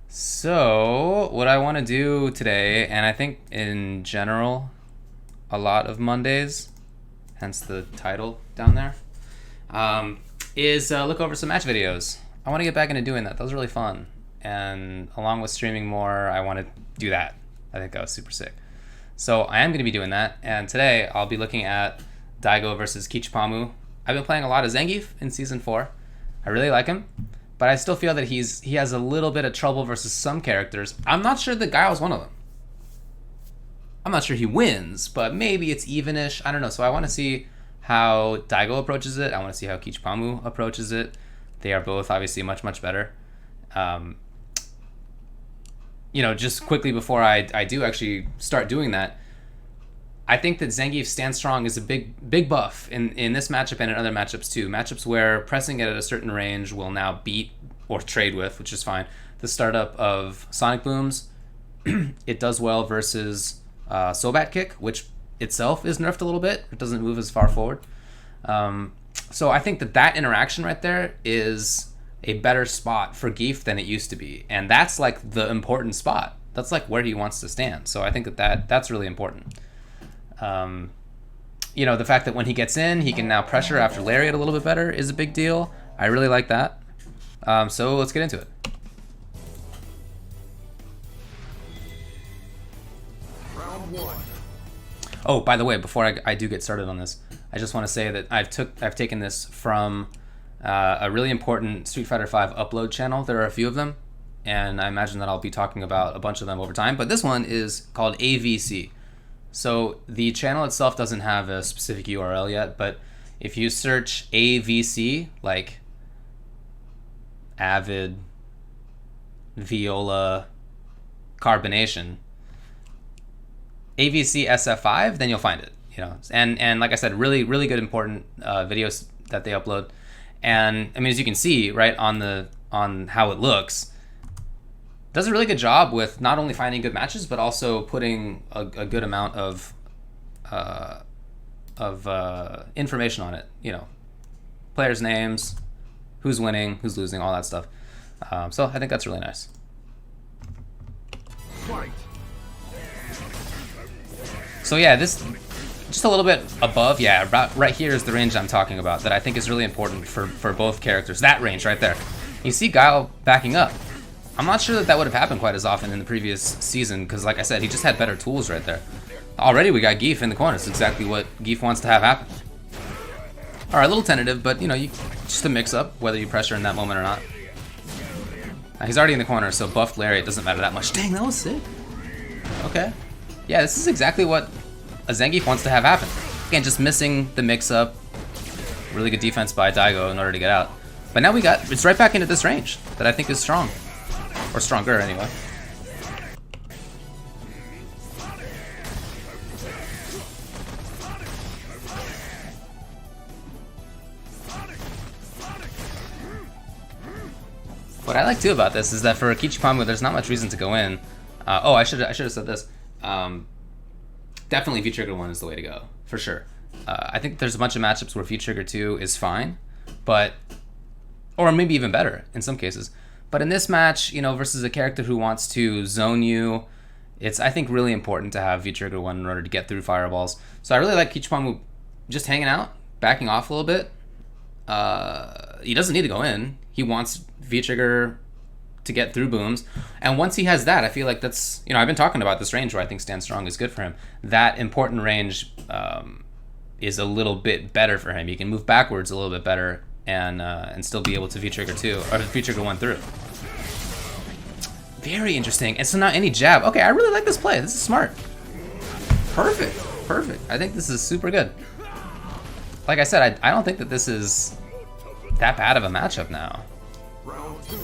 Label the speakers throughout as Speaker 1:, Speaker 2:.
Speaker 1: So, what I want to do today, and I think in general, a lot of Mondays, hence the title down there, is look over some match videos. I want to get back into doing that. That was really fun. And along with streaming more, I want to do that. I think that was super sick. So I am going to be doing that. And today I'll be looking at Daigo versus Kichipamu. I've been playing a lot of Zangief in Season 4. I really like him. But I still feel that he has a little bit of trouble versus some characters. I'm not sure that Guile's one of them. I'm not sure he wins, but maybe it's evenish. I don't know. So I want to see how Daigo approaches it. I want to see how Kichipamu approaches it. They are both obviously much, much better. Just quickly before I do actually start doing that, I think that Zangief Stand Strong is a big buff in this matchup and in other matchups too. Matchups where pressing it at a certain range will now beat or trade with, which is fine, the startup of Sonic Booms. It does well versus Sobat Kick, which itself is nerfed a little bit. It doesn't move as far forward. So I think that interaction right there is a better spot for Gief than it used to be. And that's like the important spot. That's like where he wants to stand. So I think that's really important. The fact that when he gets in, he can now pressure after Lariat a little bit better is a big deal. I really like that. So let's get into it.
Speaker 2: Round one.
Speaker 1: Oh, by the way, before I do get started on this, I just want to say that I've taken this from a really important Street Fighter V upload channel. There are a few of them, and I imagine that I'll be talking about a bunch of them over time. But this one is called AVC. So the channel itself doesn't have a specific URL yet, but if you search AVC, like Avid, Viola, Carbonation, AVC SF5, then you'll find it. And like I said, really, really good important videos that they upload. And I mean, as you can see, right on how it looks, does a really good job with not only finding good matches, but also putting a good amount of information on it. Players' names, who's winning, who's losing, all that stuff. So I think that's really nice.
Speaker 2: Fight.
Speaker 1: So yeah, this just a little bit above. Yeah, about right here is the range I'm talking about that I think is really important for both characters. That range right there. You see Guile backing up. I'm not sure that would have happened quite as often in the previous season because, like I said, he just had better tools right there. Already we got Gief in the corner. It's exactly what Gief wants to have happen. All right, a little tentative, but just a mix-up, whether you pressure in that moment or not. Now, he's already in the corner, so buffed Lariat doesn't matter that much. Dang, that was sick. Okay. Yeah, this is exactly what a Zangief wants to have happen. Again, just missing the mix-up. Really good defense by Daigo in order to get out. But now it's right back into this range that I think is strong. Or stronger, anyway. What I like too about this is that for Kichipamu, there's not much reason to go in. I should have said this. Definitely V-Trigger 1 is the way to go, for sure. I think there's a bunch of matchups where V-Trigger 2 is fine, or maybe even better in some cases. But in this match, versus a character who wants to zone you, it's, I think, really important to have V-Trigger 1 in order to get through fireballs. So I really like Kichipamu just hanging out, backing off a little bit. He doesn't need to go in. He wants V-Trigger to get through booms. And once he has that, I feel like that's, I've been talking about this range where I think Stand Strong is good for him. That important range is a little bit better for him. He can move backwards a little bit better and still be able to V-Trigger 2, or V-Trigger 1 through. Very interesting. And so now any jab. Okay, I really like this play. This is smart. Perfect. I think this is super good. Like I said, I don't think that this is that bad of a matchup now.
Speaker 2: Round two.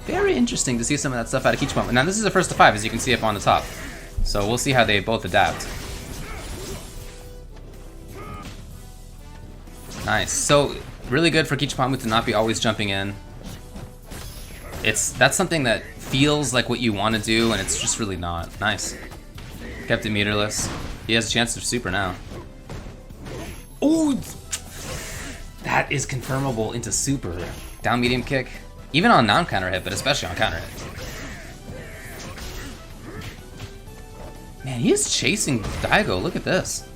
Speaker 1: Very interesting to see some of that stuff out of Kichipamu. Now this is a first to 5, as you can see up on the top. So we'll see how they both adapt. Nice. So really good for Kichipamu to not be always jumping in. That's something that feels like what you want to do, and it's just really not. Nice. Kept it meterless. He has a chance to super now. Oh, that is confirmable into super. Down medium kick. Even on non-counter hit, but especially on counter hit. Man, he is chasing Daigo. Look at this.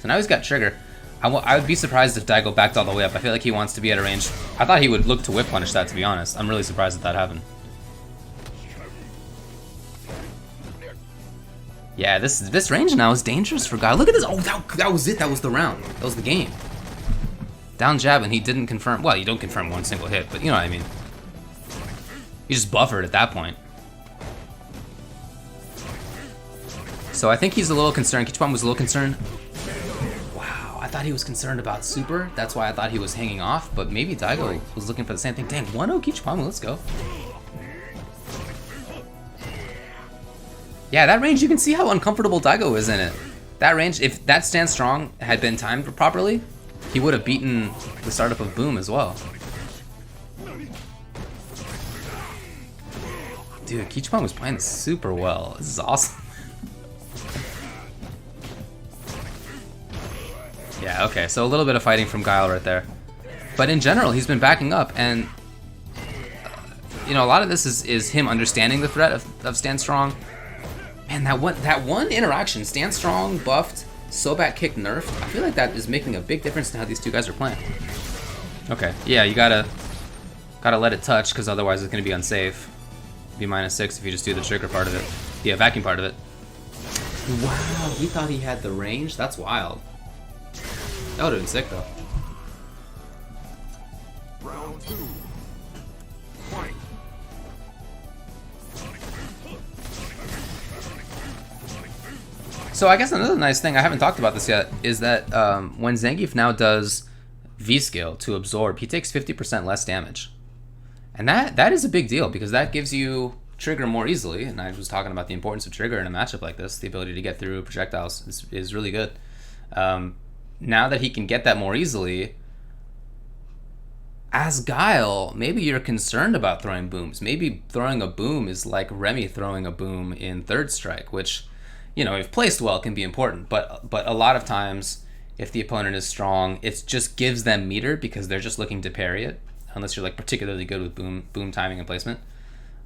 Speaker 1: So now he's got trigger. I would be surprised if Daigo backed all the way up. I feel like he wants to be at a range. I thought he would look to whip punish that, to be honest. I'm really surprised that happened. Yeah, this range now is dangerous for Guile. Look at this. Oh, that was it. That was the round. That was the game. Down jab, and he didn't confirm. Well, you don't confirm one single hit, but you know what I mean. You just buffered at that point. So I think he's a little concerned. Kichipamu was a little concerned. Wow, I thought he was concerned about super. That's why I thought he was hanging off, but maybe Daigo was looking for the same thing. Dang, 1-0 Kichipamu, let's go. Yeah, that range, you can see how uncomfortable Daigo is in it. That range, if that stand strong had been timed properly, he would have beaten the startup of Boom as well. Dude, Kichipamu was playing super well. This is awesome. Yeah, okay, so a little bit of fighting from Guile right there. But in general, he's been backing up, and you know, a lot of this is him understanding the threat of Stand Strong. Man, that one interaction, Stand Strong buffed, Sobat kick nerfed, I feel like that is making a big difference in how these two guys are playing. Okay, yeah, you gotta let it touch, because otherwise it's gonna be unsafe. Be -6 if you just do the trigger part of it. Yeah, vacuum part of it. Wow, he thought he had the range? That's wild. That would've been sick though.
Speaker 2: Round 2. Fight.
Speaker 1: So I guess another nice thing, I haven't talked about this yet, is that when Zangief now does V-Skill to absorb, he takes 50% less damage. And that is a big deal, because that gives you trigger more easily, and I was talking about the importance of trigger in a matchup like this. The ability to get through projectiles is really good. Now that he can get that more easily, as Guile, maybe you're concerned about throwing booms. Maybe throwing a boom is like Remy throwing a boom in Third Strike, which, you know, if placed well, can be important. But a lot of times, if the opponent is strong, it just gives them meter because they're just looking to parry it, unless you're like particularly good with boom timing and placement.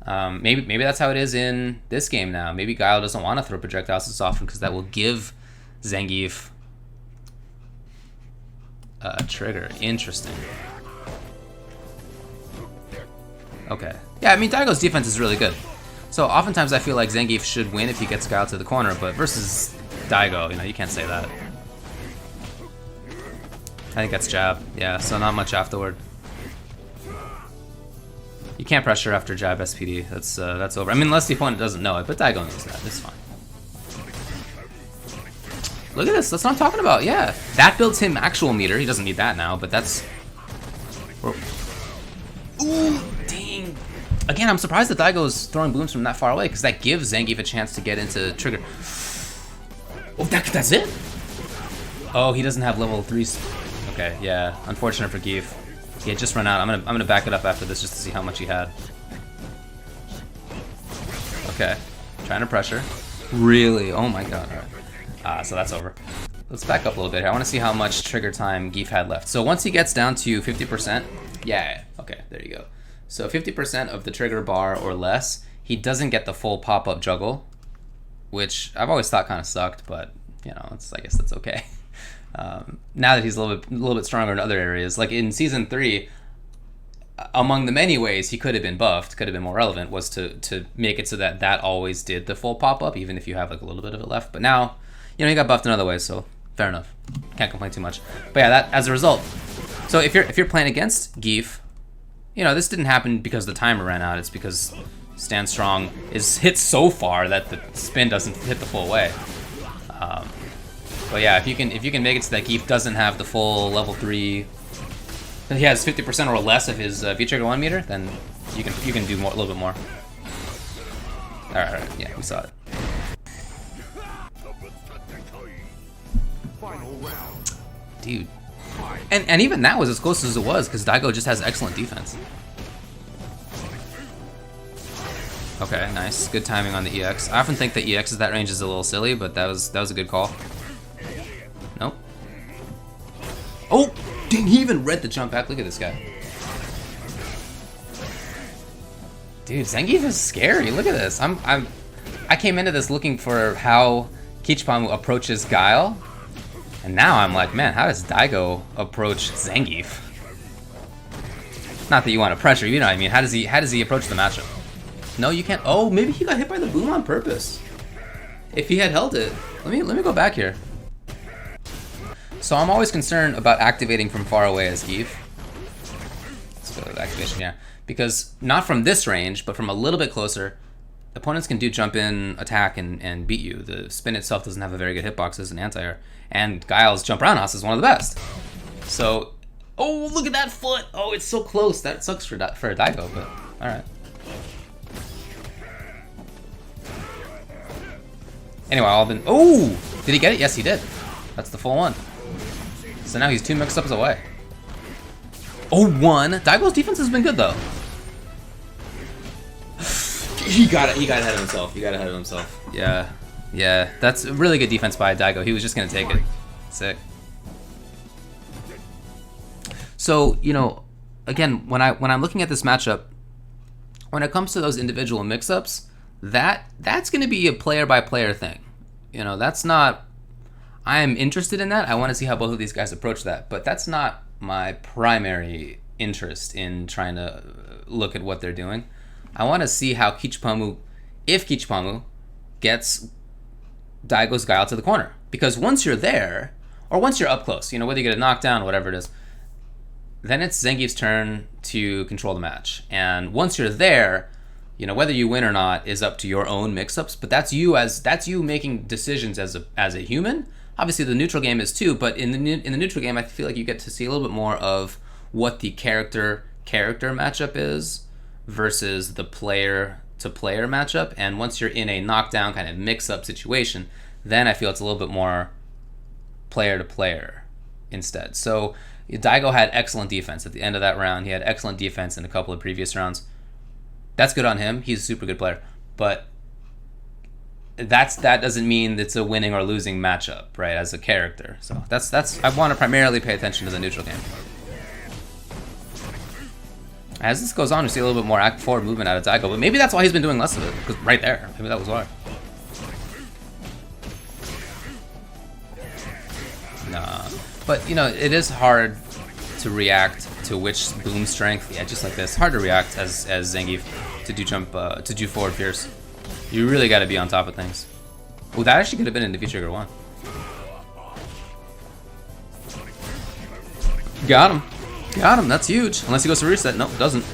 Speaker 1: Maybe that's how it is in this game now. Maybe Guile doesn't want to throw projectiles as often because that will give Zangief a trigger. Interesting. Okay. Yeah, I mean, Daigo's defense is really good. So oftentimes I feel like Zangief should win if he gets Guile to the corner, but versus Daigo, you know, you can't say that. I think that's jab. Yeah, so not much afterward. You can't pressure after jab SPD. That's over. I mean, unless the opponent doesn't know it, but Daigo knows that. It's fine. Look at this. That's what I'm talking about. Yeah, that builds him actual meter. He doesn't need that now, but that's. Ooh, dang. Again, I'm surprised that Daigo's throwing booms from that far away, because that gives Zangief a chance to get into trigger. Oh, that's it? Oh, he doesn't have level 3s. Okay, yeah. Unfortunate for Geef. He had just run out. I'm gonna back it up after this just to see how much he had. Okay, trying to pressure. Really? Oh my god. All right. So that's over. Let's back up a little bit here. I want to see how much trigger time Geef had left. So once he gets down to 50%, yeah. Okay, there you go. So 50% of the trigger bar or less, he doesn't get the full pop-up juggle, which I've always thought kind of sucked, but you know, I guess that's okay. Now that he's a little bit stronger in other areas, like in season 3, among the many ways he could have been buffed, could have been more relevant, was to make it so that always did the full pop up, even if you have like a little bit of it left. But now, you know, he got buffed in other ways, so fair enough. Can't complain too much. But yeah, that as a result. So if you're playing against Geef, you know, this didn't happen because the timer ran out. It's because Stand Strong is hit so far that the spin doesn't hit the full way. But yeah, if you can make it so that Geef doesn't have the full level 3, he has 50% or less of his V-Trigger 1 meter, then you can do more, a little bit more. All right, yeah, we saw it. Dude. And even that was as close as it was, because Daigo just has excellent defense. Okay, nice. Good timing on the EX. I often think that EX at that range is a little silly, but that was a good call. Nope. Oh, dang, he even read the jump back. Look at this guy. Dude, Zangief is scary. Look at this. I came into this looking for how Kichipamu approaches Guile, and now I'm like, man, how does Daigo approach Zangief? Not that you want to pressure, you know what I mean. How does he approach the matchup? No, you can't. Oh, maybe he got hit by the boom on purpose. If he had held it, let me go back here. So I'm always concerned about activating from far away as Geef. Let's go to activation here. Because not from this range, but from a little bit closer, opponents can do jump in, attack, and beat you. The spin itself doesn't have a very good hitbox as an anti-air. And Guile's jump roundhouse is one of the best. So, oh, look at that foot! Oh, it's so close. That sucks for Daigo, but alright. Anyway, oh! Did he get it? Yes, he did. That's the full one. So now he's 2 mix-ups away. Oh, 1. Daigo's defense has been good, though. He got ahead of himself. Yeah. That's a really good defense by Daigo. He was just gonna take it. Sick. So, you know, again, when I'm looking at this matchup, when it comes to those individual mix-ups, that's gonna be a player-by-player thing. You know, that's not... I am interested in that. I want to see how both of these guys approach that, but that's not my primary interest in trying to look at what they're doing. I want to see how Kichipamu, if Kichipamu gets Daigo's Guile to the corner. Because once you're there, or once you're up close, you know, whether you get a knockdown, whatever it is, then it's Zangief's turn to control the match. And once you're there, you know, whether you win or not is up to your own mix-ups, but that's you making decisions as a human. Obviously, the neutral game is too, but in the neutral game, I feel like you get to see a little bit more of what the character matchup is versus the player-to-player matchup. And once you're in a knockdown kind of mix-up situation, then I feel it's a little bit more player-to-player instead. So Daigo had excellent defense at the end of that round. He had excellent defense in a couple of previous rounds. That's good on him. He's a super good player, but that doesn't mean it's a winning or losing matchup, right? As a character, so that's I want to primarily pay attention to the neutral game. As this goes on, we see a little bit more forward movement out of Daigo, but maybe that's why he's been doing less of it, because right there, maybe that was why. Nah, but you know, it is hard to react to which boom strength, yeah, just like this. Hard to react as Zangief to do forward fierce. You really got to be on top of things. Oh, that actually could have been into V-Trigger 1. Got him. That's huge. Unless he goes to reset. Nope, doesn't.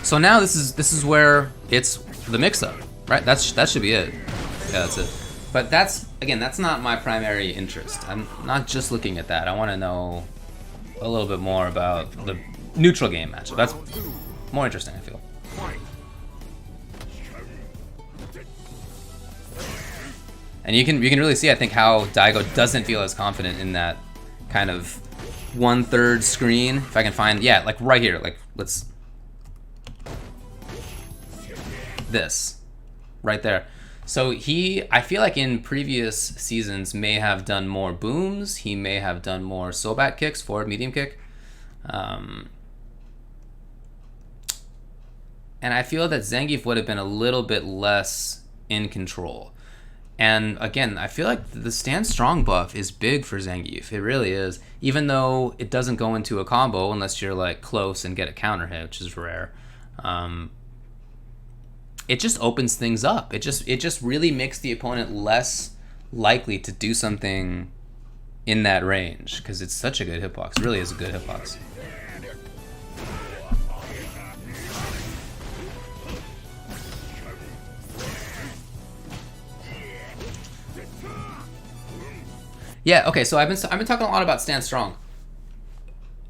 Speaker 1: So now this is where it's the mix-up, right? That should be it. Yeah, that's it. But that's not my primary interest. I'm not just looking at that. I want to know a little bit more about the neutral game matchup. That's more interesting, I feel. And you can really see, I think, how Daigo doesn't feel as confident in that kind of 1/3 screen. If I can find, yeah, like right here, like let's this right there. So I feel like in previous seasons may have done more booms. He may have done more sobat kicks, forward medium kick. And I feel that Zangief would have been a little bit less in control. And again, I feel like the stand strong buff is big for Zangief. It really is. Even though it doesn't go into a combo unless you're like close and get a counter hit, which is rare. It just opens things up. It just really makes the opponent less likely to do something in that range because it's such a good hitbox. It really is a good hitbox. Yeah, okay, so I've been talking a lot about stand strong.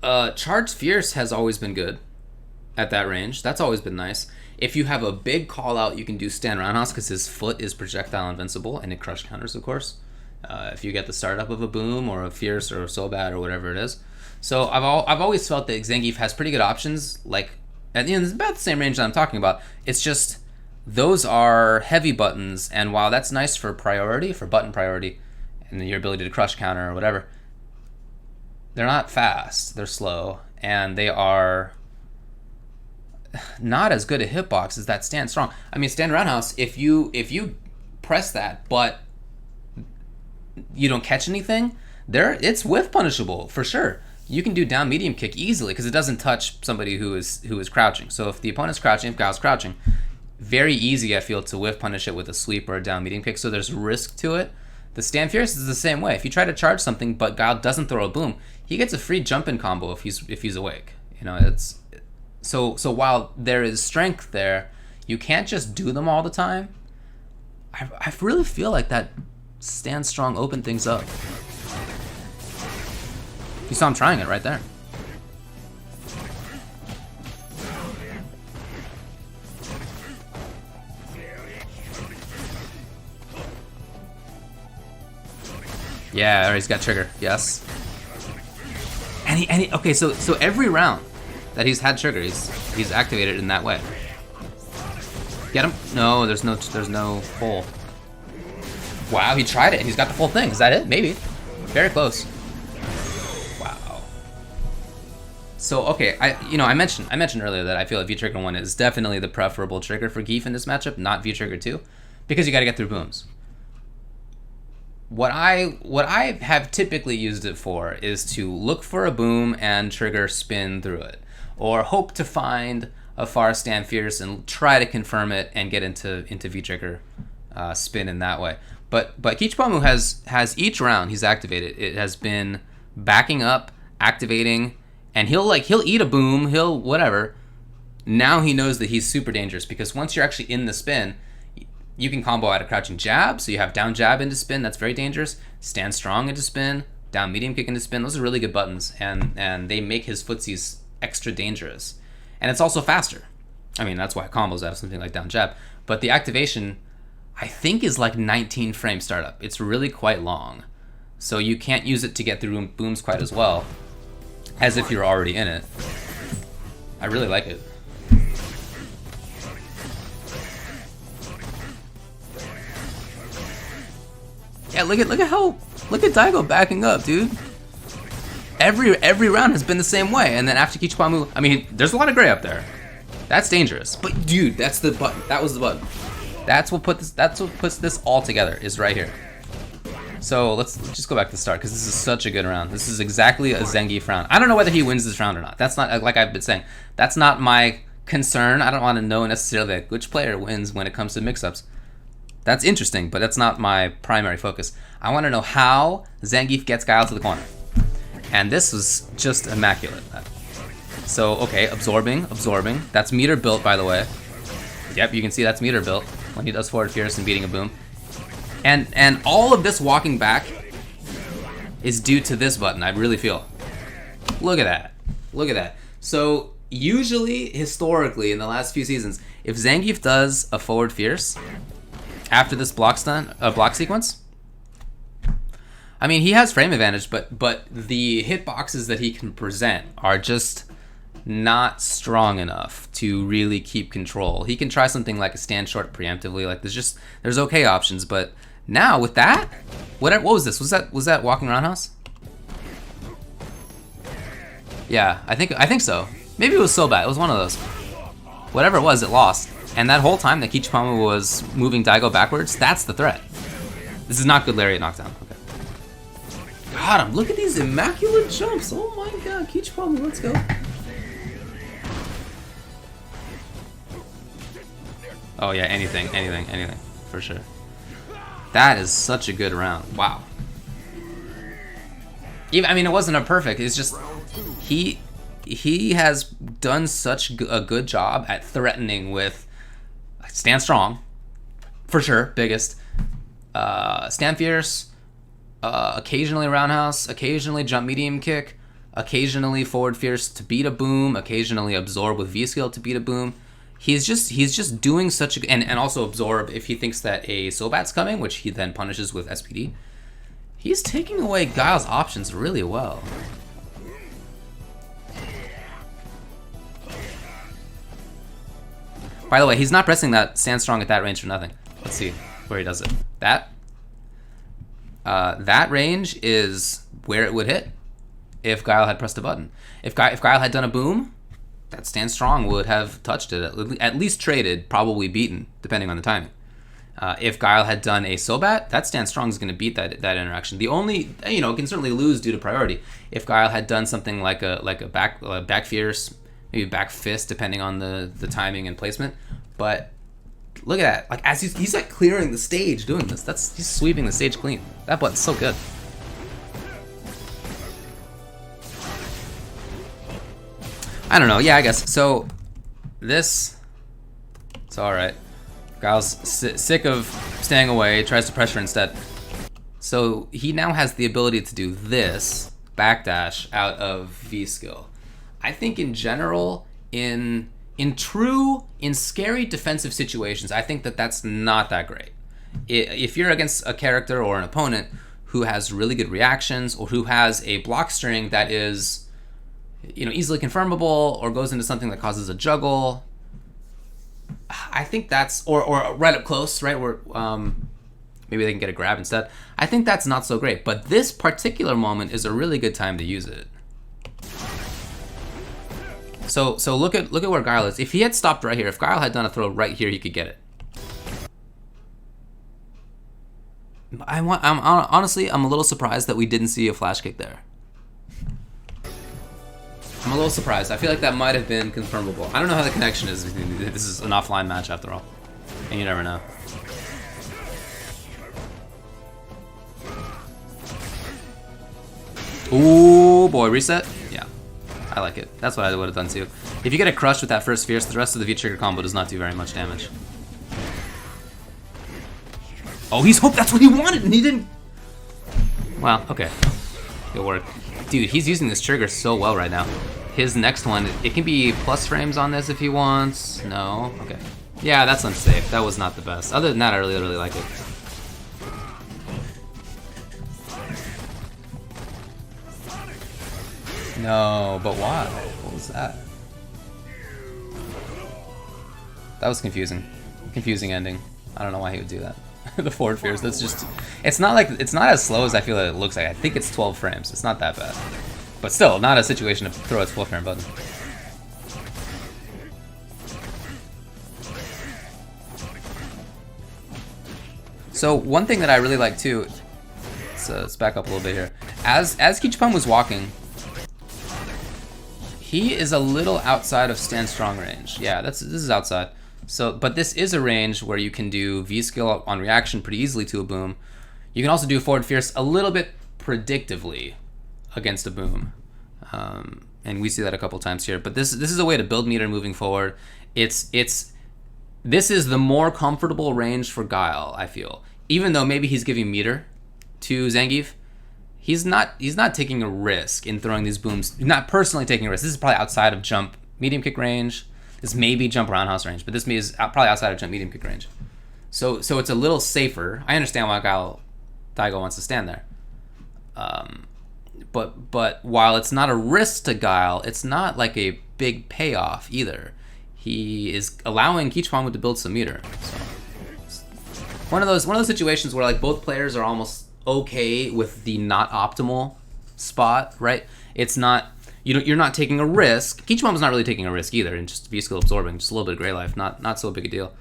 Speaker 1: Charge fierce has always been good at that range. That's always been nice. If you have a big call out, you can do stand roundhouse because his foot is projectile invincible and it crush counters, of course. If you get the startup of a boom or a fierce or a sobat or whatever it is. So I've always felt that Zangief has pretty good options. Like, at the end, it's about the same range that I'm talking about. It's just those are heavy buttons, and while that's nice for priority, for button priority, and your ability to crush counter or whatever, they're not fast. They're slow, and they are not as good a hitbox as that stand strong. I mean, stand roundhouse, if you press that, but you don't catch anything, it's whiff punishable for sure. You can do down medium kick easily because it doesn't touch somebody who is crouching. So if the opponent's crouching, if Gao's crouching, very easy, I feel, to whiff punish it with a sweep or a down medium kick. So there's risk to it. The stand fierce is the same way. If you try to charge something but Gao doesn't throw a boom, he gets a free jump in combo if he's awake. You know, it's so while there is strength there, you can't just do them all the time. I really feel like that stand strong opened things up. You saw him trying it right there. Yeah, or he's got trigger. Yes. And he okay, so every round that he's had trigger, he's activated in that way. Get him? No, there's no full. Wow, he tried it. He's got the full thing. Is that it? Maybe. Very close. Wow. So okay, I mentioned earlier that I feel like V trigger 1 is definitely the preferable trigger for Geef in this matchup, not V trigger 2, because you got to get through booms. What I have typically used it for is to look for a boom and trigger spin through it, or hope to find a far stand fierce and try to confirm it and get into V trigger spin in that way. But Kichipamu has each round he's activated, it has been backing up, activating, and he'll eat a boom, he'll whatever. Now he knows that he's super dangerous because once you're actually in the spin, you can combo out a crouching jab, so you have down jab into spin, that's very dangerous. Stand strong into spin, down medium kick into spin, those are really good buttons, and they make his footsies extra dangerous. And it's also faster. I mean, that's why it combos out of something like down jab. But the activation, I think, is like 19 frame startup. It's really quite long. So you can't use it to get through booms quite as well as if you're already in it. I really like it. Yeah, look at Daigo backing up, dude. Every round has been the same way, and then after Kichipamu, I mean, there's a lot of gray up there. That's dangerous. But dude, that's the button. That was the button. That's what puts this all together, is right here. So let's just go back to the start, because this is such a good round. This is exactly a Zangief round. I don't know whether he wins this round or not. That's not, like I've been saying, that's not my concern. I don't want to know necessarily like which player wins when it comes to mix-ups. That's interesting, but that's not my primary focus. I want to know how Zangief gets Guile to the corner. And this was just immaculate. So, okay, absorbing. That's meter built, by the way. Yep, you can see that's meter built when he does forward fierce and beating a boom. And all of this walking back is due to this button, I really feel. Look at that. Look at that. So, usually, historically, in the last few seasons, if Zangief does a forward fierce after this block sequence, I mean, he has frame advantage, but the hitboxes that he can present are just not strong enough to really keep control. He can try something like a stand short preemptively, like there's okay options, but now with that, what was this? Was that walking roundhouse? Yeah, I think so. Maybe it was so bad. It was one of those. Whatever it was, it lost. And that whole time that Kichipamu was moving Daigo backwards, that's the threat. This is not good lariat knockdown. Okay. Got him. Look at these immaculate jumps. Oh my god, Kichipamu, let's go. Oh yeah, anything, for sure. That is such a good round. Wow. Even, I mean, it wasn't a perfect. It's just he has done such a good job at threatening with stand strong, for sure, biggest. Stand fierce, occasionally roundhouse, occasionally jump medium kick, occasionally forward fierce to beat a boom, occasionally absorb with V skill to beat a boom. He's just doing such a, and also absorb if he thinks that a Sobat's coming, which he then punishes with SPD. He's taking away Guile's options really well. By the way, he's not pressing that stand strong at that range for nothing. Let's see where he does it. That range is where it would hit if Guile had pressed a button. If Guile had done a boom, that Stand Strong would have touched it, at least traded, probably beaten, depending on the timing. If Guile had done a Sobat, that Stand Strong is going to beat that interaction. The only, it can certainly lose due to priority. If Guile had done something like a back fierce, maybe back fist, depending on the timing and placement. But look at that, like as he's like clearing the stage doing this. He's sweeping the stage clean. That button's so good. I don't know. Yeah, I guess so. It's all right. Guile's sick of staying away, tries to pressure instead. So he now has the ability to do this backdash out of V skill. I think in general, in scary defensive situations, I think that's not that great. If you're against a character or an opponent who has really good reactions or who has a block string that is, easily confirmable or goes into something that causes a juggle, I think that's, or right up close, right, where maybe they can get a grab instead. I think that's not so great, but this particular moment is a really good time to use it. So look at where Guile is. If he had stopped right here, if Guile had done a throw right here, he could get it. Honestly, I'm a little surprised that we didn't see a flash kick there. I'm a little surprised. I feel like that might have been confirmable. I don't know how the connection is. This is an offline match after all, and you never know. Ooh, boy, reset? Yeah, I like it. That's what I would have done too. If you get a crush with that first fierce, the rest of the V-trigger combo does not do very much damage. Oh, he's hoped that's what he wanted, and he didn't. Wow, okay. Good work. Dude, he's using this trigger so well right now. His next one, it can be plus frames on this if he wants. No? Okay. Yeah, that's unsafe. That was not the best. Other than that, I really like it. No, but why? What was that? That was confusing. Confusing ending. I don't know why he would do that. The forward fierce, that's just, it's not as slow as I feel that it looks like. I think it's 12 frames. It's not that bad. But still, not a situation to throw a 12 frame button. So one thing that I really like too, let's back up a little bit here. As Kichipamu was walking, he is a little outside of Stand Strong range. Yeah, this is outside. So, but this is a range where you can do V skill on reaction pretty easily to a boom. You can also do forward fierce a little bit predictively against a boom, and we see that a couple times here. But this is a way to build meter moving forward. This is the more comfortable range for Guile, I feel. Even though maybe he's giving meter to Zangief, he's not taking a risk in throwing these booms. He's not personally taking a risk. This is probably outside of jump medium kick range. This may be jump roundhouse range, but this is probably outside of jump medium kick range. So it's a little safer. I understand why Daigo wants to stand there. But while it's not a risk to Guile, it's not like a big payoff either. He is allowing Kichipamu to build some meter. So it's one of those situations where like both players are almost okay with the not optimal spot, right? It's not. You're not taking a risk. Kichipamu's not really taking a risk either, and just V-skill absorbing, just a little bit of gray life, not so big a deal.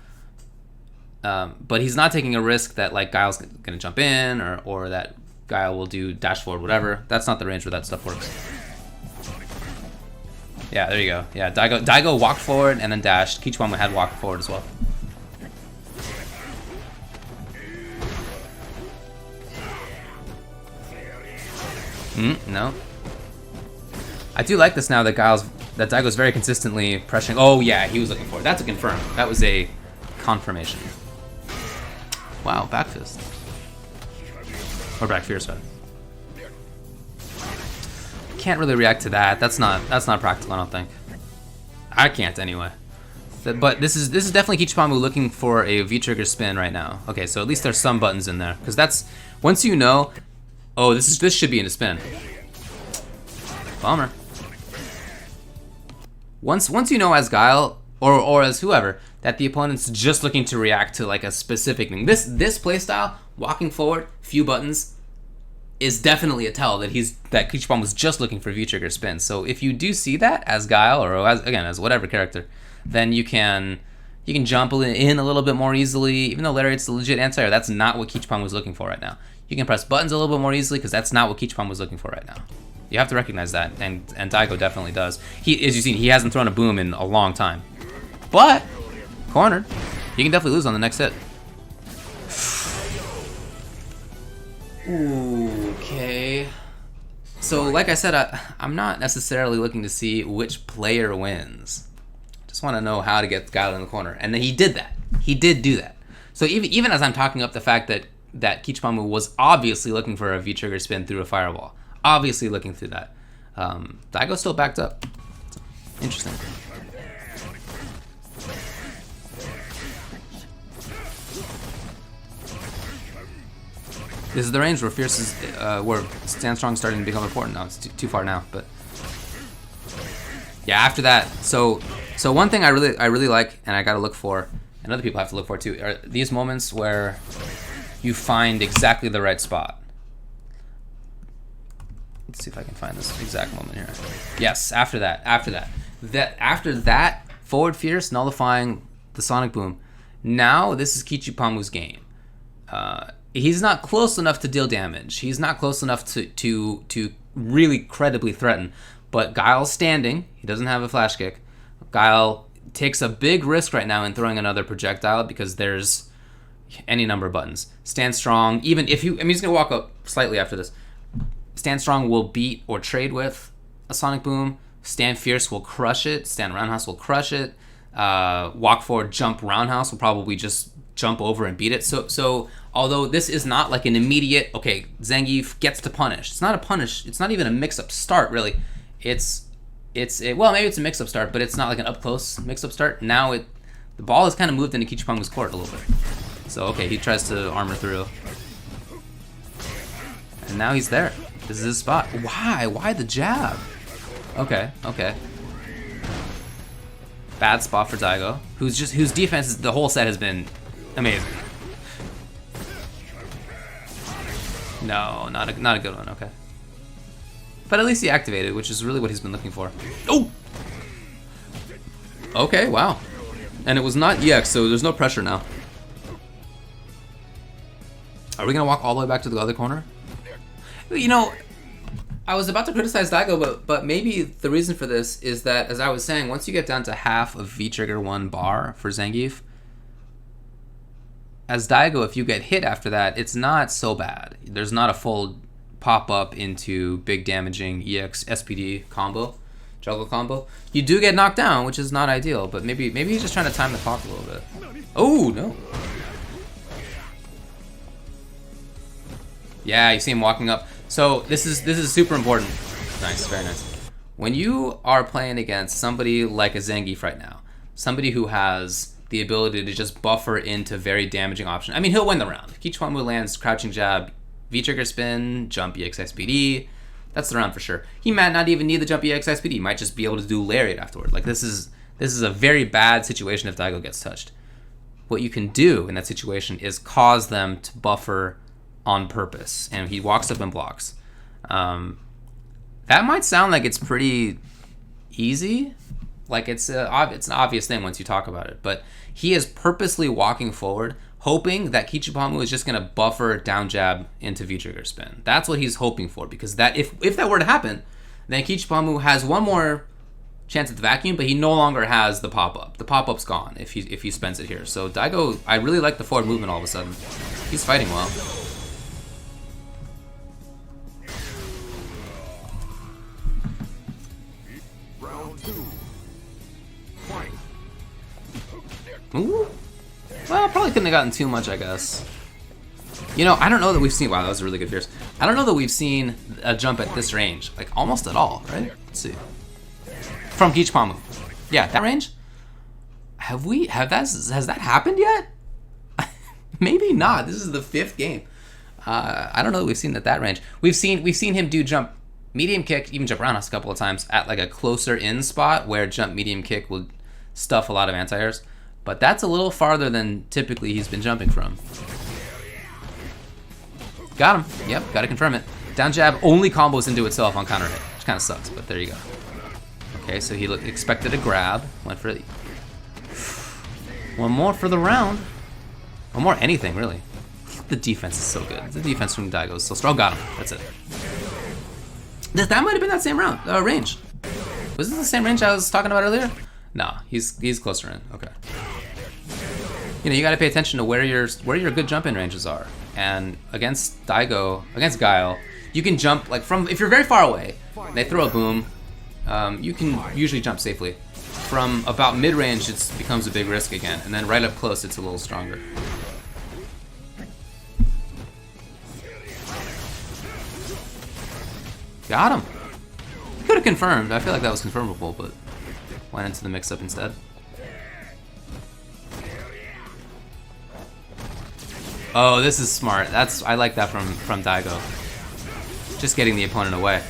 Speaker 1: But he's not taking a risk that like Guile's gonna jump in, or that Guile will do dash forward, whatever. That's not the range where that stuff works. Yeah, there you go. Yeah, Daigo walked forward and then dashed. Kichipamu had walked forward as well. No. I do like this now that Daigo's very consistently pressuring. Oh yeah, he was looking for it. That's a confirm. That was a confirmation. Wow, back fist. Or back fierce rather. Can't really react to that. That's not practical, I don't think. I can't anyway. But this is definitely Kichipamu looking for a V-trigger spin right now. Okay, so at least there's some buttons in there. Because that's, once you know, oh, this should be in a spin. Bummer. Once you know as Guile or as whoever that the opponent's just looking to react to like a specific thing. This playstyle, walking forward, few buttons, is definitely a tell that Kichipamu was just looking for V-trigger spin. So if you do see that as Guile or as whatever character, then you can jump in a little bit more easily. Even though Lariat's the legit anti-air, that's not what Kichipamu was looking for right now. You can press buttons a little bit more easily because that's not what Kichipamu was looking for right now. You have to recognize that, and Daigo definitely does. As you've seen, he hasn't thrown a boom in a long time. But cornered, he can definitely lose on the next hit. Okay. So, like I said, I'm not necessarily looking to see which player wins. Just want to know how to get Guile in the corner. And then he did that. He did do that. So even as I'm talking up the fact that Kichipamu was obviously looking for a V-trigger spin through a fireball. Obviously looking through that. Daigo still backed up. Interesting. This is the range where Fierce is, where Stand Strong is starting to become important now. It's too far now, but yeah. After that, so one thing I really like, and I gotta look for, and other people have to look for too, are these moments where you find exactly the right spot. Let's see if I can find this exact moment here. Yes, after that forward Fierce nullifying the Sonic Boom. Now this is Kichipamu's game. He's not close enough to deal damage. He's not close enough to really credibly threaten. But Guile's standing. He doesn't have a flash kick. Guile takes a big risk right now in throwing another projectile because there's any number of buttons. Stand Strong, even if he's going to walk up slightly after this. Stand Strong will beat or trade with a Sonic Boom. Stand Fierce will crush it. Stand Roundhouse will crush it. Walk forward, jump Roundhouse will probably just jump over and beat it. So although this is not like an immediate, okay, Zangief gets to punish. It's not a punish. It's not even a mix-up start, really. Well, maybe it's a mix-up start, but it's not like an up-close mix-up start. Now the ball has kind of moved into Kichipamu's court a little bit. So, okay, he tries to armor through. And now he's there. This is his spot. Why? Why the jab? Okay. Bad spot for Daigo, whose defense the whole set has been amazing. No, not a good one. Okay, but at least he activated, which is really what he's been looking for. Oh. Okay. Wow. And it was not EX, so there's no pressure now. Are we gonna walk all the way back to the other corner? You know, I was about to criticize Daigo, but maybe the reason for this is that, as I was saying, once you get down to half of V-trigger 1 bar for Zangief, as Daigo, if you get hit after that, it's not so bad. There's not a full pop-up into big damaging EX SPD combo, juggle combo. You do get knocked down, which is not ideal, but maybe he's just trying to time the clock a little bit. Oh, no. Yeah, you see him walking up. So this is super important. Nice, very nice. When you are playing against somebody like a Zangief right now, somebody who has the ability to just buffer into very damaging options. I mean, he'll win the round. Kichipamu lands crouching jab, V-trigger spin, jump EX SPD. That's the round for sure. He might not even need the jump EX SPD. He might just be able to do Lariat afterward. Like this is a very bad situation if Daigo gets touched. What you can do in that situation is cause them to buffer on purpose, and he walks up and blocks. That might sound like it's pretty easy, like it's an obvious thing once you talk about it, but he is purposely walking forward, hoping that Kichipamu is just going to buffer down jab into V-trigger spin. That's what he's hoping for, because that if that were to happen, then Kichipamu has one more chance at the vacuum, but he no longer has the pop-up. The pop-up's gone if he spends it here. So Daigo, I really like the forward movement all of a sudden. He's fighting well. Ooh. Well, probably couldn't have gotten too much, I guess. You know, I don't know that we've seen... Wow, that was a really good Fierce. I don't know that we've seen a jump at this range. Like, almost at all, right? Let's see. From Kichipamu. Yeah, that range? Has that happened yet? Maybe not. This is the 5th game. I don't know that we've seen that range. We've seen him do jump medium kick, even jump roundhouse a couple of times at like a closer in spot where jump medium kick will stuff a lot of anti-airs. But that's a little farther than typically he's been jumping from. Got him. Yep, got to confirm it. Down jab only combos into itself on counter hit, which kind of sucks, but there you go. Okay, so he expected a grab, went for it. One more for the round. One more anything, really. The defense is so good. The defense from Daigo is so strong. Got him. That's it. That might have been that same round range. Was this the same range I was talking about earlier? No, he's closer in. Okay. You know, you got to pay attention to where your good jump in ranges are. And against Daigo, against Guile, you can jump like from if you're very far away. They throw a boom. You can usually jump safely. From about mid-range, it becomes a big risk again, and then right up close, it's a little stronger. Got him. Could have confirmed. I feel like that was confirmable, but went into the mix-up instead. Oh, this is smart. I like that from Daigo. Just getting the opponent away.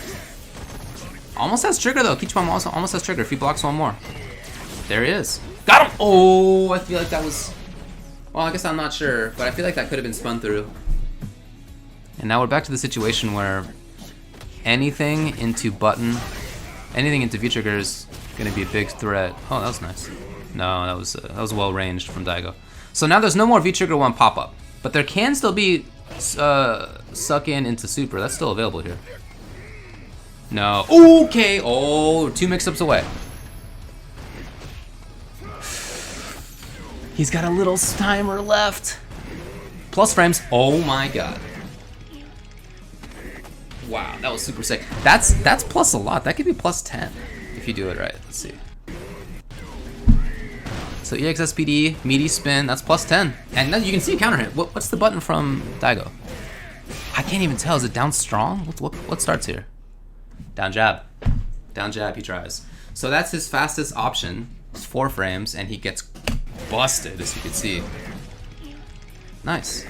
Speaker 1: Almost has trigger though. Kichipamu also almost has trigger if he blocks one more. There he is. Got him! Oh, I feel like that was... Well, I guess I'm not sure, but I feel like that could have been spun through. And now we're back to the situation where anything into button, anything into V-trigger is going to be a big threat. Oh, that was nice. No, that was well ranged from Daigo. So now there's no more V-trigger 1 pop-up, but there can still be suck in into super. That's still available here. No. Okay. Oh, 2 mix-ups away. He's got a little timer left. Plus frames. Oh my god. Wow, that was super sick. That's plus a lot. That could be plus 10 if you do it right. Let's see. So EXSPD, meaty spin, that's plus 10. And then you can see a counter hit. What's the button from Daigo? I can't even tell. Is it down strong? What starts here? Down jab. Down jab he tries. So that's his fastest option. It's 4 frames, and he gets busted, as you can see. Nice.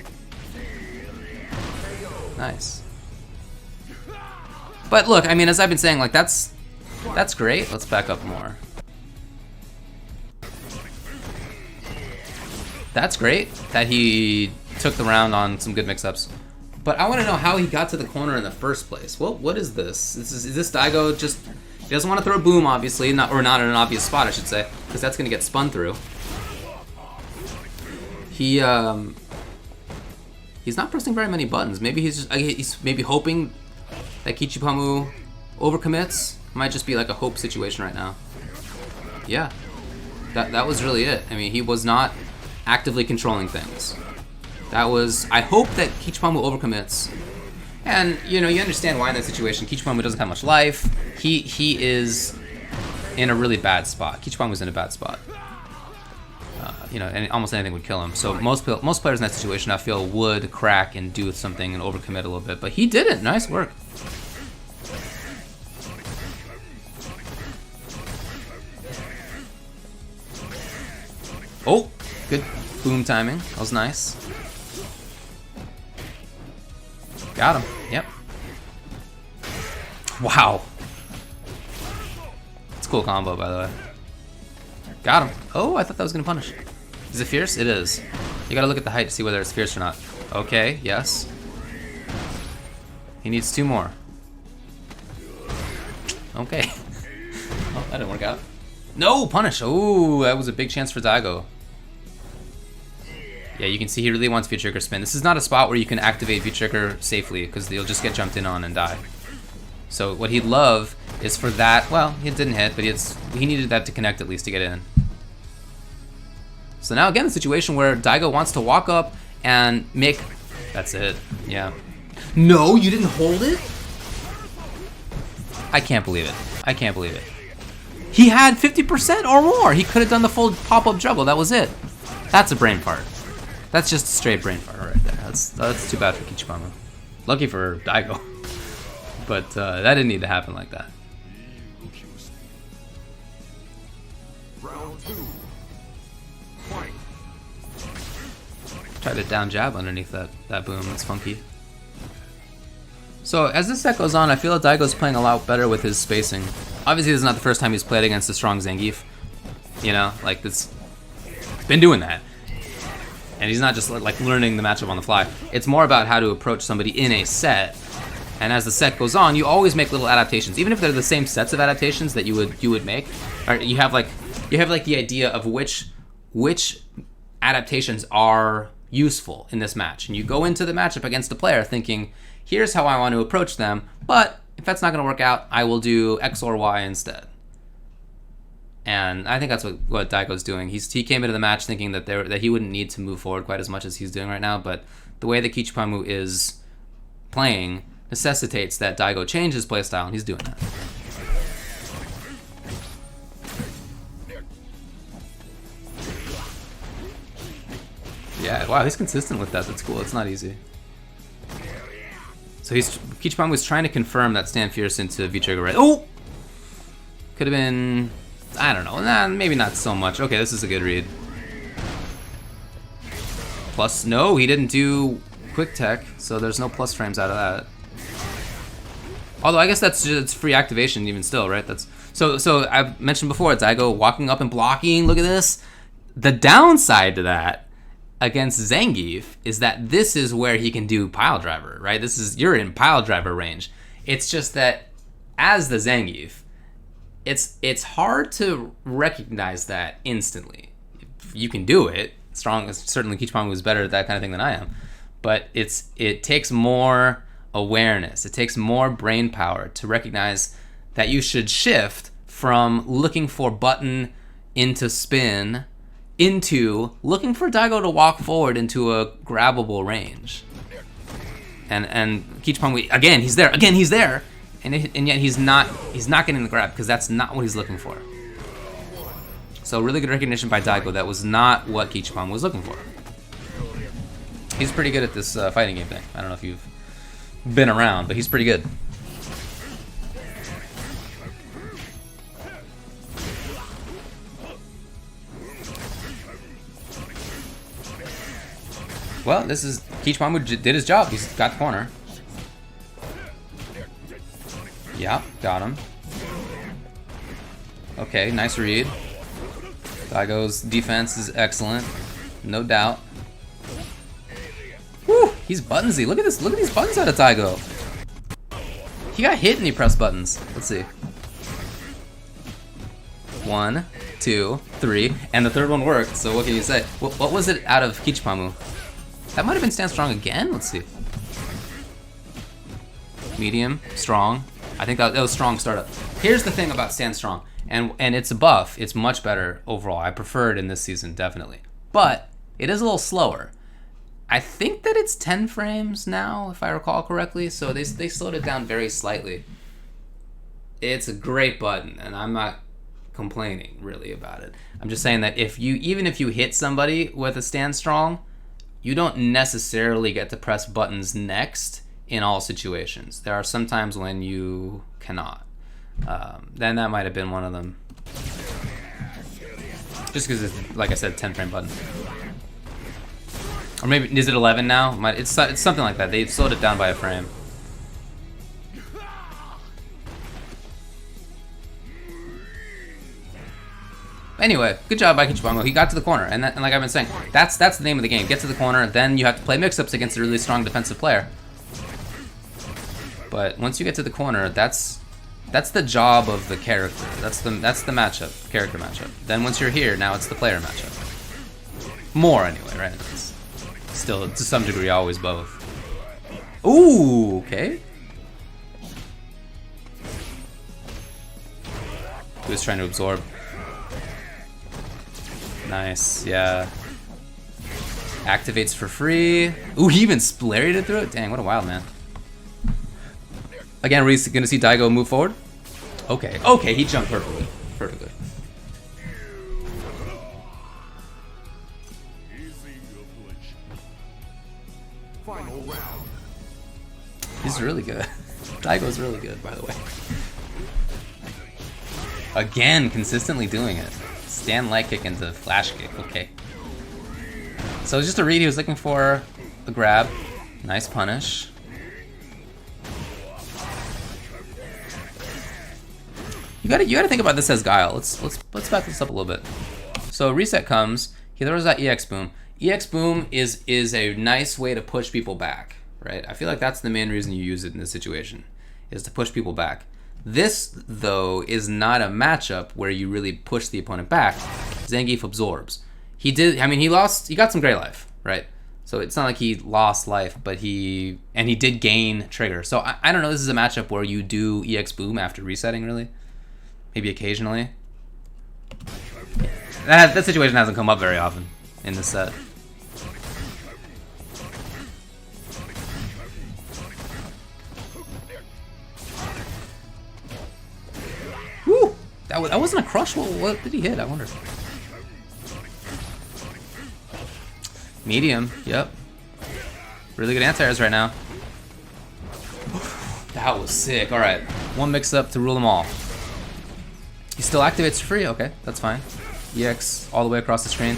Speaker 1: Nice. But look, I mean, as I've been saying, like, that's great. Let's back up more. That's great that he took the round on some good mix-ups. But I want to know how he got to the corner in the first place. Well, what is this? Is this Daigo just... He doesn't want to throw a boom, obviously, not in an obvious spot, I should say, because that's going to get spun through. He's not pressing very many buttons. Maybe he's maybe hoping that Kichipamu overcommits. Might just be like a hope situation right now. Yeah, that was really it. I mean, he was not actively controlling things. That was, I hope that Kichipamu overcommits. And, you know, you understand why in that situation. Kichipamu doesn't have much life. He is in a really bad spot. Kichipamu's in a bad spot. You know, and almost anything would kill him. So most players in that situation, I feel, would crack and do something and overcommit a little bit. But he didn't. Nice work. Oh, good boom timing. That was nice. Got him. Yep. Wow. It's a cool combo, by the way. Got him. Oh, I thought that was going to punish. Is it fierce? It is. You got to look at the height to see whether it's fierce or not. Okay, yes. He needs 2 more. Okay. Oh, that didn't work out. No, punish. Oh, that was a big chance for Daigo. Yeah, you can see he really wants V-trigger spin. This is not a spot where you can activate V-trigger safely because you'll just get jumped in on and die. So what he'd love is for that, well, it didn't hit, but he needed that to connect at least to get in. So now again, the situation where Daigo wants to walk up and make, that's it, yeah. No, you didn't hold it? I can't believe it. I can't believe it. He had 50% or more. He could have done the full pop-up juggle, that was it. That's a brain fart. That's just a straight brain fart right there. That's too bad for Kichipamu. Lucky for Daigo. But that didn't need to happen like that.
Speaker 2: Round 2. Fight.
Speaker 1: Try to down jab underneath that boom. That's funky. So as this set goes on, I feel like Daigo's playing a lot better with his spacing. Obviously, this is not the first time he's played against a strong Zangief. You know, like this. He's been doing that. And he's not just like learning the matchup on the fly. It's more about how to approach somebody in a set And as the set goes on, you always make little adaptations, even if they're the same sets of adaptations that you would make. Or you have like the idea of which adaptations are useful in this match, and you go into the matchup against a player thinking, here's how I want to approach them, but if that's not going to work out, I will do X or Y instead. And I think that's what Daigo's doing. He came into the match thinking that he wouldn't need to move forward quite as much as he's doing right now, but the way that Kichipamu is playing necessitates that Daigo change his playstyle, and he's doing that. Yeah, wow, he's consistent with that. That's cool. It's not easy. So Kichipamu was trying to confirm that stand fierce into V-trigger red. Oh! Could have been, I don't know. Nah, maybe not so much. Okay, this is a good read. Plus, no, he didn't do quick tech, so there's no plus frames out of that. Although I guess it's free activation even still, right? So I've mentioned before, Daigo walking up and blocking. Look at this. The downside to that against Zangief is that this is where he can do pile driver, right? You're in pile driver range. It's just that as the Zangief, it's hard to recognize that instantly. You can do it. Certainly Kichipamu is better at that kind of thing than I am, but it takes more awareness. It takes more brain power to recognize that you should shift from looking for button into spin into looking for Daigo to walk forward into a grabbable range. And Kichipamu, again he's there, and yet he's not getting the grab because that's not what he's looking for. So really good recognition by Daigo. That was not what Kichipamu was looking for. He's pretty good at this fighting game thing. I don't know if you've been around, but he's pretty good. Well, this is Kichipamu did his job. He's got the corner. Yeah, got him. Okay, nice read. Daigo's defense is excellent, no doubt. Woo! He's buttonsy. Look at this. Look at these buttons out of Daigo. He got hit and he pressed buttons. Let's see. 1, 2, 3, and the third one worked. So what can you say? What was it out of Kichipamu? That might have been stand strong again. Let's see. Medium, strong. I think that was strong startup. Here's the thing about stand strong, and it's a buff. It's much better overall. I prefer it in this season, definitely. But it is a little slower. I think that it's 10 frames now, if I recall correctly. So they slowed it down very slightly. It's a great button, and I'm not complaining really about it. I'm just saying that even if you hit somebody with a stand strong, you don't necessarily get to press buttons next in all situations. There are some times when you cannot. Then that might have been one of them. Just because it's, like I said, 10 frame button. Or maybe, is it 11 now? It's something like that. They slowed it down by a frame. Anyway, good job by Kichipamu. He got to the corner, and like I've been saying, that's the name of the game. Get to the corner, then you have to play mix-ups against a really strong defensive player. But once you get to the corner, that's the job of the character. That's the matchup, character matchup. Then once you're here, now it's the player matchup. More anyway, right? It's still to some degree always both. Ooh, okay. He was trying to absorb. Nice, yeah. Activates for free. Ooh, he even splaried it through it? Dang, what a wild man. Again, we're gonna see Daigo move forward? Okay, okay, he jumped perfectly. Perfectly.
Speaker 2: Final round.
Speaker 1: He's really good. Daigo's really good, by the way. Again, consistently doing it. Stand light kick into flash kick, okay. So just a read, he was looking for a grab. Nice punish. You gotta think about this as Guile. Let's back this up a little bit. So reset comes, he throws out EX Boom. EX Boom is a nice way to push people back, right? I feel like that's the main reason you use it in this situation, is to push people back. This, though, is not a matchup where you really push the opponent back. Zangief absorbs. He got some gray life, right? So it's not like he lost life, but he did gain trigger. So I don't know, this is a matchup where you do EX boom after resetting, really. Maybe occasionally. That situation hasn't come up very often in this set. Woo! That wasn't a crush. What did he hit? I wonder. Medium. Yep. Really good anti-airs right now. That was sick. All right, one mix-up to rule them all. He still activates for free. Okay, that's fine. EX all the way across the screen.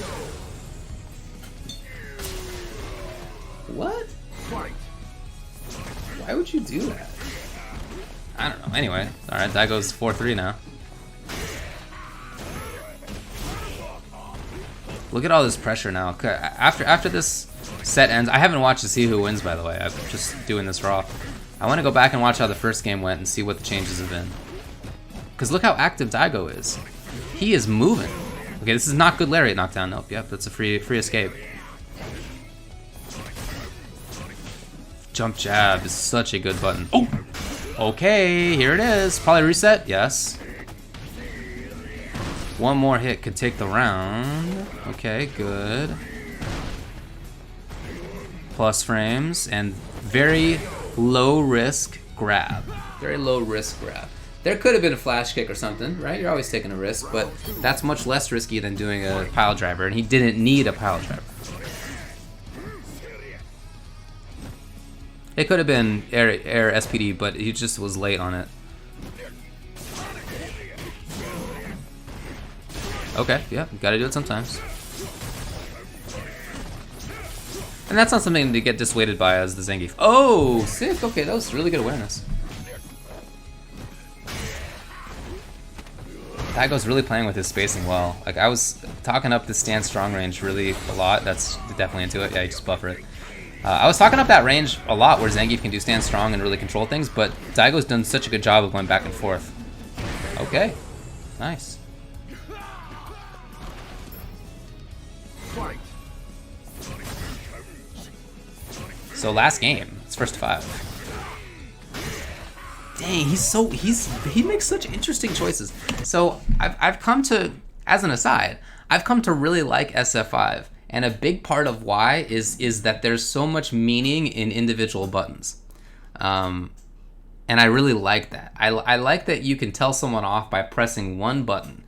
Speaker 1: What? Why would you do that? I don't know. Anyway, all right, Daigo's 4-3 now. Look at all this pressure now. After this set ends, I haven't watched to see who wins, by the way. I'm just doing this raw. I want to go back and watch how the first game went and see what the changes have been. Because look how active Daigo is. He is moving. Okay, this is not good lariat knockdown. Nope, yep, that's a free escape. Jump jab is such a good button. Oh! Okay, here it is. Probably reset, yes. One more hit could take the round. Okay, good. Plus frames and very low risk grab. Very low risk grab. There could have been a flash kick or something, right? You're always taking a risk, but that's much less risky than doing a pile driver, and he didn't need a pile driver. It could have been air SPD, but he just was late on it. Okay, yeah, gotta do it sometimes. And that's not something to get dissuaded by as the Zangief. Oh, sick, okay, that was really good awareness. Daigo's really playing with his spacing well. Like, I was talking up the stand strong range really a lot. That's definitely into it. Yeah, you just buffer it. I was talking up that range a lot where Zangief can do stand strong and really control things, but Daigo's done such a good job of going back and forth. Okay, nice. So last game, it's first to 5. Dang, he makes such interesting choices. So I've come to, as an aside, I've come to really like SF5, and a big part of why is that there's so much meaning in individual buttons, and I really like that. I like that you can tell someone off by pressing one button.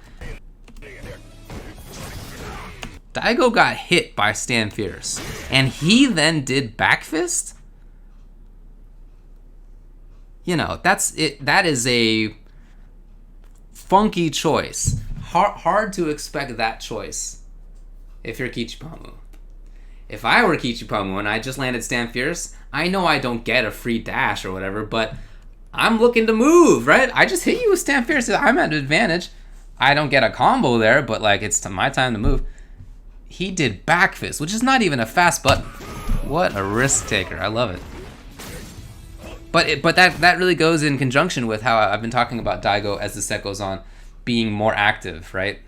Speaker 1: Daigo got hit by Stand Fierce, and he then did back fist. You know, that's it. That is a funky choice. Hard to expect that choice if you're Kichipamu. If I were Kichipamu and I just landed Stand Fierce, I know I don't get a free dash or whatever, but I'm looking to move, right? I just hit you with Stand Fierce. I'm at an advantage. I don't get a combo there, but like it's my time to move. He did back fist, which is not even a fast button. What a risk taker. I love it. But that really goes in conjunction with how I've been talking about Daigo as the set goes on being more active, right?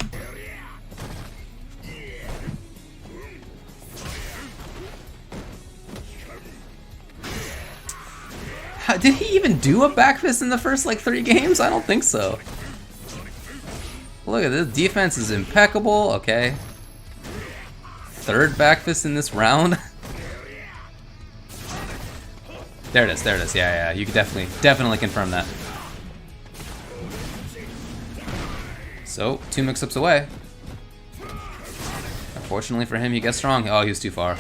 Speaker 1: Did he even do a back fist in the first like 3 games? I don't think so. Look at this, defense is impeccable. Okay. 3rd back fist in this round. There it is, there it is. Yeah, you can definitely confirm that. So, 2 mix-ups away. Unfortunately for him, he gets strong. Oh, he was too far.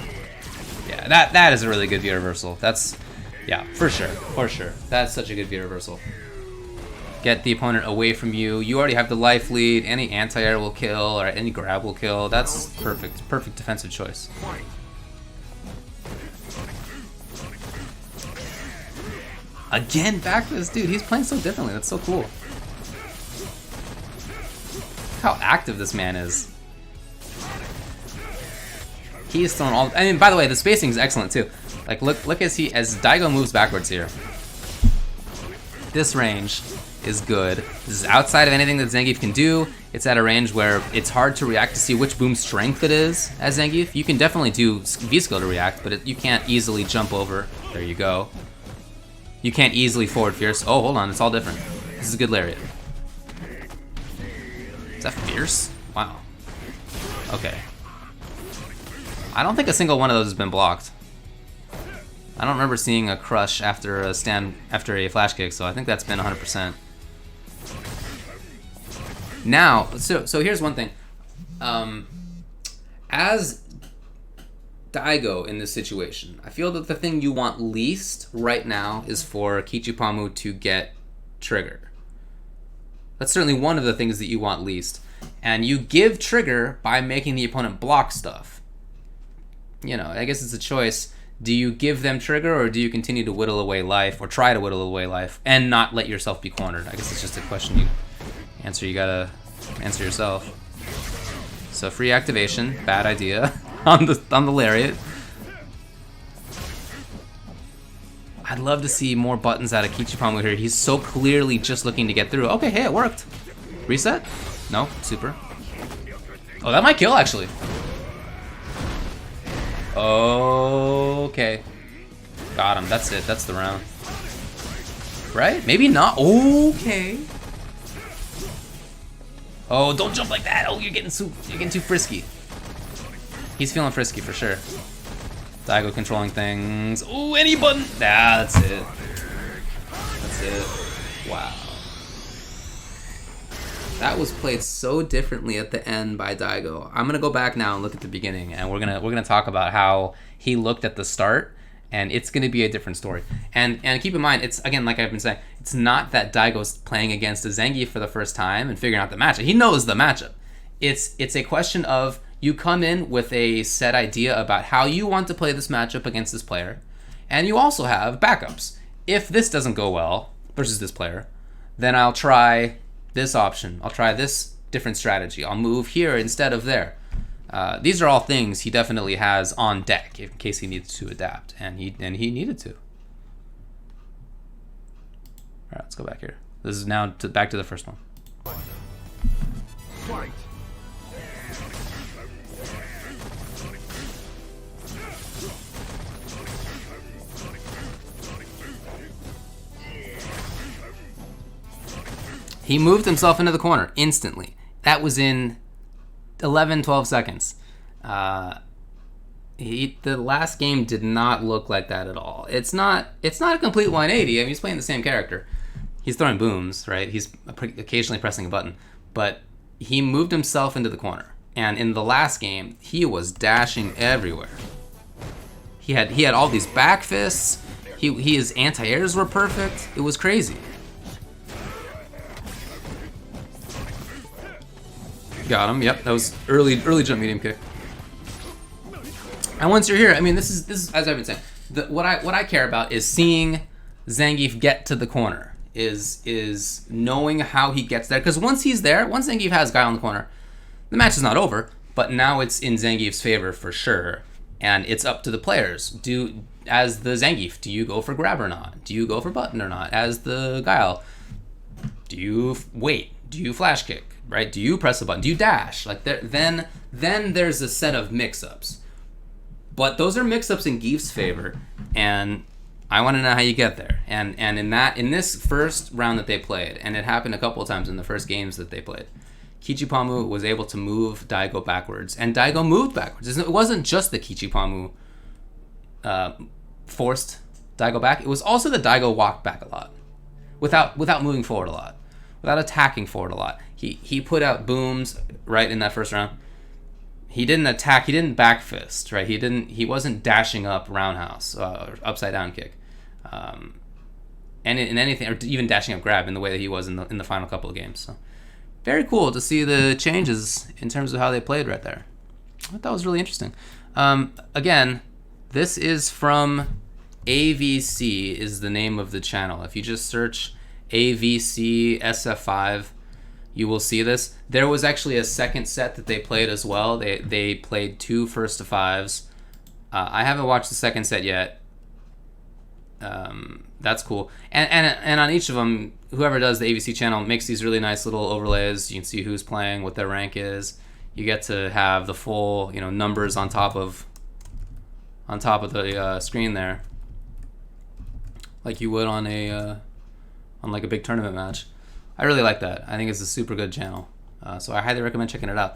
Speaker 1: Yeah, that is a really good V reversal. That's, yeah, for sure. That's such a good V reversal. Get the opponent away from you. You already have the life lead. Any anti-air will kill, or any grab will kill. That's perfect. Perfect defensive choice. Again, back to this dude. He's playing so differently. That's so cool. Look how active this man is. He's throwing all. I mean, by the way, the spacing is excellent too. Like, look as Daigo moves backwards here. This range is good. This is outside of anything that Zangief can do. It's at a range where it's hard to react to see which boom strength it is as Zangief. You can definitely do V-skill to react, but you can't easily jump over. There you go. You can't easily forward fierce. Oh, hold on, it's all different. This is a good lariat. Is that fierce? Wow. Okay. I don't think a single one of those has been blocked. I don't remember seeing a crush after a flash kick, so I think that's been 100%. Now, so here's one thing. As Daigo in this situation, I feel that the thing you want least right now is for Kichipamu to get trigger. That's certainly one of the things that you want least. And you give trigger by making the opponent block stuff. You know, I guess it's a choice. Do you give them trigger, or do you continue to whittle away life, or try to whittle away life, and not let yourself be cornered? I guess it's just a question you gotta answer yourself. So free activation, bad idea on the lariat. I'd love to see more buttons out of Kichipamu here. He's so clearly just looking to get through. Okay, hey, it worked. Reset? No, super. Oh, that might kill actually. Okay. Got him. That's it. That's the round. Right? Maybe not. Okay. Oh, don't jump like that. Oh, you're getting too frisky. He's feeling frisky for sure. Daigo controlling things. Oh, any button. Ah, that's it. That's it. Wow. That was played so differently at the end by Daigo. I'm gonna go back now and look at the beginning, and we're gonna talk about how he looked at the start, and it's gonna be a different story. And keep in mind, it's again like I've been saying, it's not that Daigo's playing against a Zangief for the first time and figuring out the matchup. He knows the matchup. It's a question of you come in with a set idea about how you want to play this matchup against this player, and you also have backups. If this doesn't go well versus this player, then I'll try this option. I'll try this different strategy. I'll move here instead of there. These are all things he definitely has on deck in case he needs to adapt, and he needed to. All right, let's go back here. This is now back to the first one.
Speaker 2: Fight.
Speaker 1: He moved himself into the corner instantly. That was in 11, 12 seconds. The last game did not look like that at all. It's not a complete 180. I mean, he's playing the same character. He's throwing booms, right? He's occasionally pressing a button. But he moved himself into the corner. And in the last game, he was dashing everywhere. He had all these back fists. His anti-airs were perfect. It was crazy. Got him. Yep, that was early jump medium kick. And once you're here, I mean, this is as I've been saying. What I care about is seeing Zangief get to the corner. Is knowing how he gets there, because once he's there, once Zangief has Guy on the corner, the match is not over. But now it's in Zangief's favor for sure, and it's up to the players. As the Zangief, do you go for grab or not? Do you go for button or not? As the Guile, do you wait? Do you flash kick? Right? Do you press a button? Do you dash? Like then there's a set of mix-ups. But those are mix-ups in Gief's favor, and I want to know how you get there. And in this first round that they played, and it happened a couple of times in the first games that they played, Kichipamu was able to move Daigo backwards, and Daigo moved backwards. It wasn't just the Kichipamu forced Daigo back. It was also that Daigo walked back a lot, without moving forward a lot, without attacking forward a lot. He put out booms right in that first round. He didn't attack. He didn't back fist. Right. He wasn't dashing up roundhouse or upside down kick, and in anything, or even dashing up grab in the way that he was in the final couple of games. So very cool to see the changes in terms of how they played right there. I thought that was really interesting. Again, this is from AVC is the name of the channel. If you just search AVC SF5. you will see this. There was actually a second set that they played as well. They played 2 first to 5s. I haven't watched the second set yet. That's cool. And on each of them, whoever does the ABC channel makes these really nice little overlays. You can see who's playing, what their rank is. You get to have the full, numbers on top of the screen there, like you would on like a big tournament match. I really like that. I think it's a super good channel. So I highly recommend checking it out.